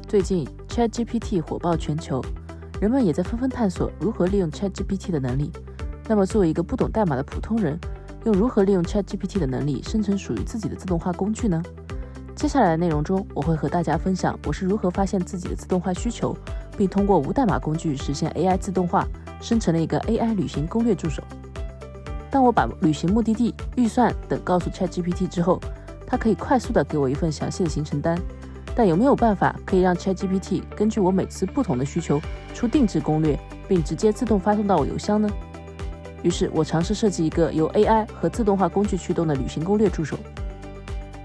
最近 ChatGPT 火爆全球，人们也在纷纷探索如何利用 ChatGPT 的能力。那么作为一个不懂代码的普通人，又如何利用 ChatGPT 的能力生成属于自己的自动化工具呢？接下来的内容中，我会和大家分享我是如何发现自己的自动化需求，并通过无代码工具实现 AI 自动化，生成了一个 AI 旅行攻略助手。当我把旅行目的地、预算等告诉 ChatGPT 之后，它可以快速地给我一份详细的行程单。但有没有办法可以让 ChatGPT 根据我每次不同的需求出定制攻略，并直接自动发送到我邮箱呢？于是我尝试设计一个由 AI 和自动化工具驱动的旅行攻略助手，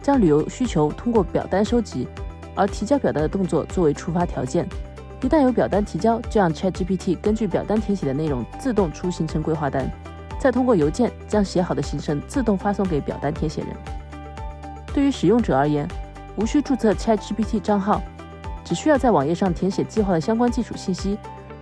将旅游需求通过表单收集，而提交表单的动作作为触发条件。一旦有表单提交，就让 ChatGPT 根据表单填写的内容自动出行程规划单，再通过邮件将写好的行程自动发送给表单填写人。对于使用者而言，无需注册 ChatGPT 账号，只需要在网页上填写计划的相关基础信息，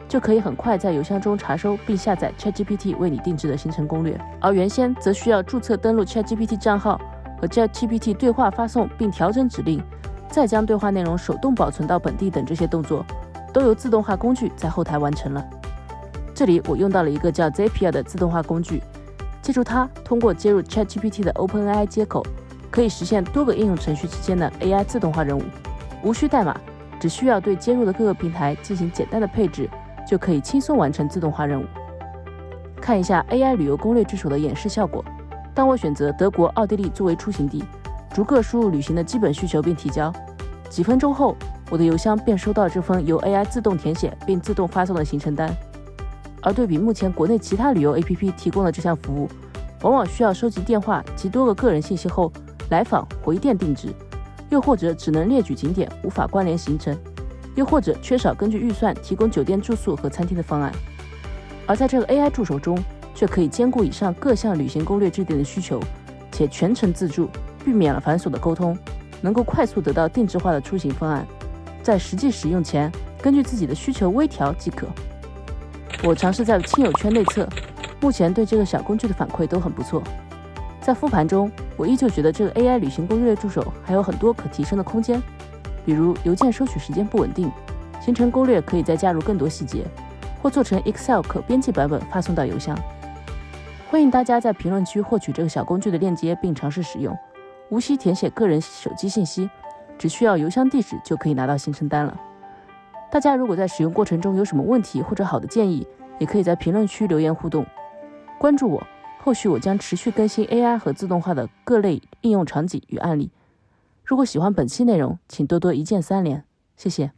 就可以很快在邮箱中查收并下载 ChatGPT 为你定制的行程攻略。而原先则需要注册登录 ChatGPT 账号，和 ChatGPT 对话发送并调整指令，再将对话内容手动保存到本地等这些动作，都由自动化工具在后台完成了。这里我用到了一个叫 Zapier 的自动化工具，借助它通过接入 ChatGPT 的 OpenAI 接口，可以实现多个应用程序之间的 AI 自动化任务，无需代码，只需要对接入的各个平台进行简单的配置，就可以轻松完成自动化任务。看一下 AI 旅游攻略助手的演示效果。当我选择德国、奥地利作为出行地，逐个输入旅行的基本需求并提交，几分钟后，我的邮箱便收到这份由 AI 自动填写并自动发送的行程单。而对比目前国内其他旅游 APP 提供的这项服务，往往需要收集电话及多个个人信息后来访回电定制，又或者只能列举景点无法关联行程，又或者缺少根据预算提供酒店住宿和餐厅的方案。而在这个 AI 助手中，却可以兼顾以上各项旅行攻略制定的需求，且全程自助，避免了繁琐的沟通，能够快速得到定制化的出行方案，在实际使用前根据自己的需求微调即可。我尝试在亲友圈内测，目前对这个小工具的反馈都很不错。在复盘中，我依旧觉得这个 AI 旅行攻略助手还有很多可提升的空间，比如邮件收取时间不稳定，行程攻略可以再加入更多细节，或做成 Excel 可编辑版本发送到邮箱。欢迎大家在评论区获取这个小工具的链接并尝试使用，无需填写个人手机信息，只需要邮箱地址就可以拿到行程单了。大家如果在使用过程中有什么问题或者好的建议，也可以在评论区留言互动。关注我，后续我将持续更新 AI 和自动化的各类应用场景与案例。如果喜欢本期内容，请多多一键3连，谢谢。